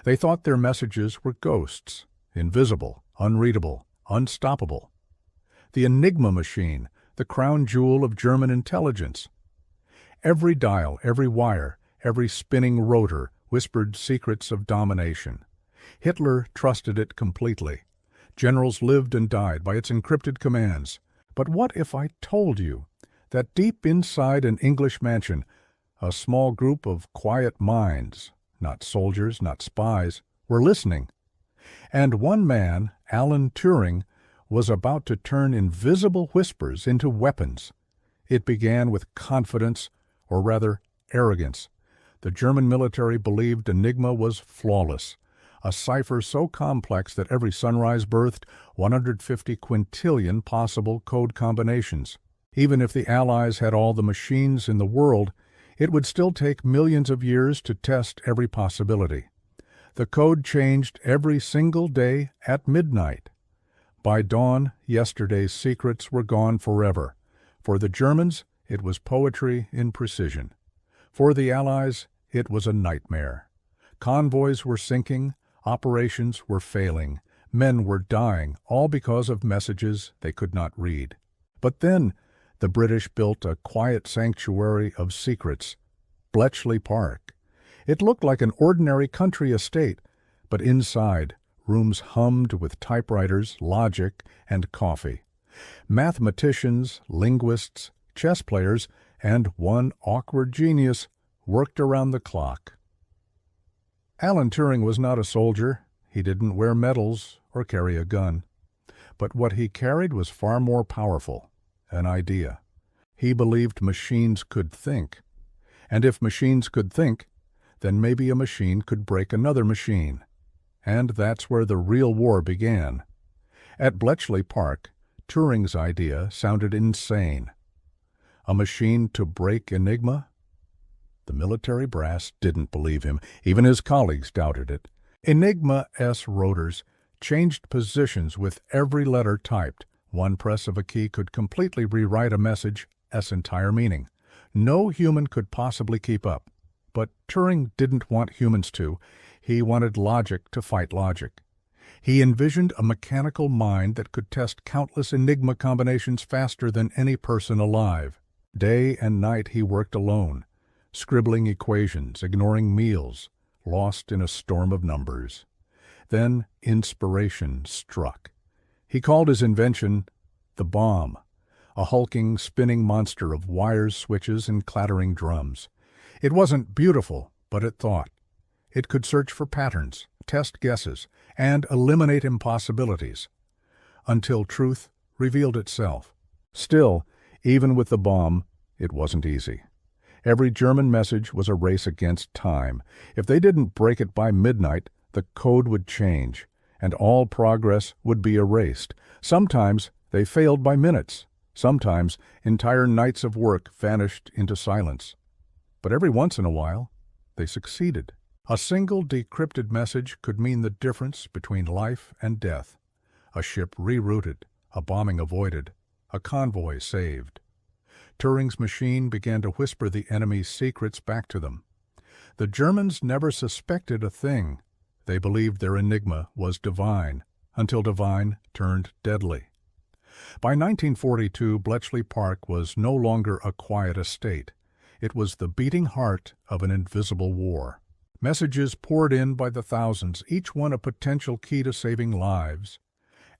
They thought their messages were ghosts, invisible, unreadable, unstoppable. The Enigma machine, the crown jewel of German intelligence. Every dial, every wire, every spinning rotor whispered secrets of domination. Hitler trusted it completely. Generals lived and died by its encrypted commands. But what if I told you that deep inside an English mansion, a small group of quiet minds, not soldiers, not spies, were listening? And one man, Alan Turing, was about to turn invisible whispers into weapons. It began with confidence, or rather arrogance. The German military believed Enigma was flawless, a cipher so complex that every sunrise birthed 150 quintillion possible code combinations. Even if the Allies had all the machines in the world, it would still take millions of years to test every possibility. The code changed every single day at midnight. By dawn, yesterday's secrets were gone forever. For the Germans, it was poetry in precision. For the Allies, it was a nightmare. Convoys were sinking, operations were failing, men were dying, all because of messages they could not read. But then, the British built a quiet sanctuary of secrets, Bletchley Park. It looked like an ordinary country estate, but inside, rooms hummed with typewriters, logic, and coffee. Mathematicians, linguists, chess players, and one awkward genius worked around the clock. Alan Turing was not a soldier. He didn't wear medals or carry a gun. But what he carried was far more powerful, an idea. He believed machines could think. And if machines could think, then maybe a machine could break another machine. And that's where the real war began. At Bletchley Park, Turing's idea sounded insane. A machine to break Enigma? The military brass didn't believe him. Even his colleagues doubted it. Enigma-S rotors changed positions with every letter typed. One press of a key could completely rewrite a message's entire meaning. No human could possibly keep up. But Turing didn't want humans to. He wanted logic to fight logic. He envisioned a mechanical mind that could test countless Enigma combinations faster than any person alive. Day and night he worked alone, scribbling equations, ignoring meals, lost in a storm of numbers. Then inspiration struck. He called his invention the bomb, a hulking, spinning monster of wires, switches, and clattering drums. It wasn't beautiful, but it thought. It could search for patterns, test guesses, and eliminate impossibilities, until truth revealed itself. Still, even with the bomb, it wasn't easy. Every German message was a race against time. If they didn't break it by midnight, the code would change, and all progress would be erased. Sometimes they failed by minutes. Sometimes entire nights of work vanished into silence. But every once in a while, they succeeded. A single decrypted message could mean the difference between life and death. A ship rerouted, a bombing avoided, a convoy saved. Turing's machine began to whisper the enemy's secrets back to them. The Germans never suspected a thing. They believed their Enigma was divine, until divine turned deadly. By 1942, Bletchley Park was no longer a quiet estate. It was the beating heart of an invisible war. Messages poured in by the thousands, each one a potential key to saving lives.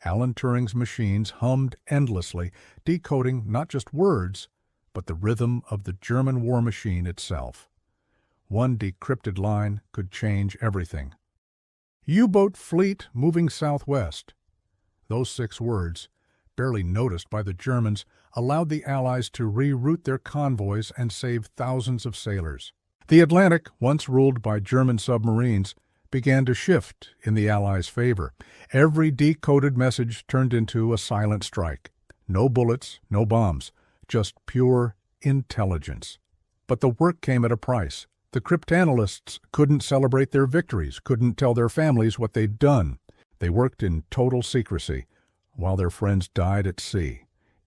Alan Turing's machines hummed endlessly, decoding not just words, but the rhythm of the German war machine itself. One decrypted line could change everything. U-boat fleet moving southwest. Those 6 words, barely noticed by the Germans, allowed the Allies to reroute their convoys and save thousands of sailors. The Atlantic, once ruled by German submarines, began to shift in the Allies' favor. Every decoded message turned into a silent strike. No bullets, no bombs, just pure intelligence. But the work came at a price. The cryptanalysts couldn't celebrate their victories, couldn't tell their families what they'd done. They worked in total secrecy, while their friends died at sea.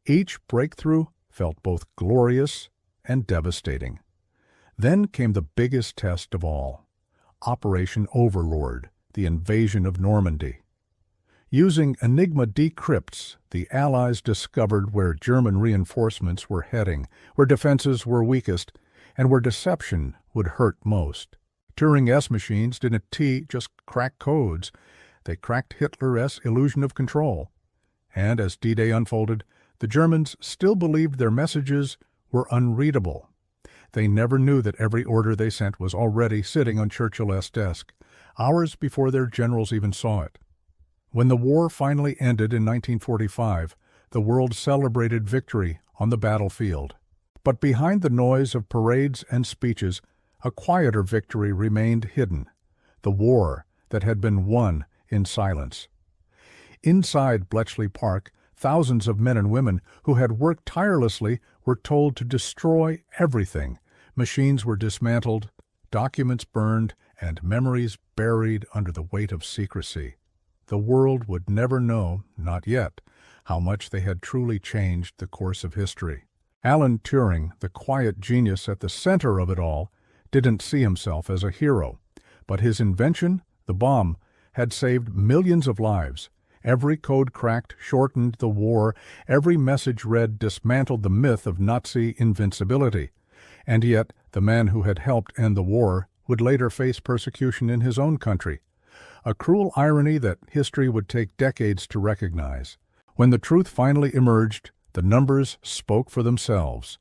Each breakthrough felt both glorious and devastating. Then came the biggest test of all. Operation Overlord, the invasion of Normandy. Using Enigma decrypts, the Allies discovered where German reinforcements were heading, where defenses were weakest, and where deception would hurt most. Turing S machines didn't just crack codes. They cracked Hitler's illusion of control. And as D-Day unfolded, the Germans still believed their messages were unreadable. They never knew that every order they sent was already sitting on Churchill's desk, hours before their generals even saw it. When the war finally ended in 1945, the world celebrated victory on the battlefield. But behind the noise of parades and speeches, a quieter victory remained hidden, the war that had been won in silence. Inside Bletchley Park, thousands of men and women who had worked tirelessly were told to destroy everything. Machines were dismantled, documents burned, and memories buried under the weight of secrecy. The world would never know, not yet, how much they had truly changed the course of history. Alan Turing, the quiet genius at the center of it all, didn't see himself as a hero, but his invention, the bomb, had saved millions of lives. Every code cracked shortened the war, every message read dismantled the myth of Nazi invincibility. And yet, the man who had helped end the war would later face persecution in his own country. A cruel irony that history would take decades to recognize. When the truth finally emerged, the numbers spoke for themselves.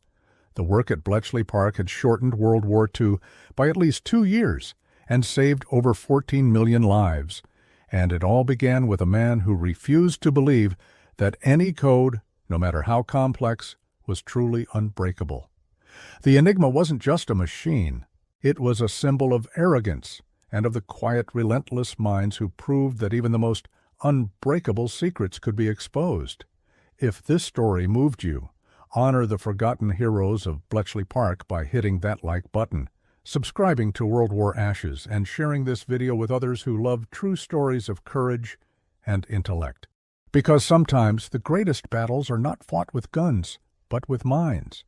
The work at Bletchley Park had shortened World War II by at least 2 years and saved over 14 million lives. And it all began with a man who refused to believe that any code, no matter how complex, was truly unbreakable. The Enigma wasn't just a machine. It was a symbol of arrogance and of the quiet, relentless minds who proved that even the most unbreakable secrets could be exposed. If this story moved you, honor the forgotten heroes of Bletchley Park by hitting that like button, subscribing to World War Ashes, and sharing this video with others who love true stories of courage and intellect. Because sometimes the greatest battles are not fought with guns, but with minds.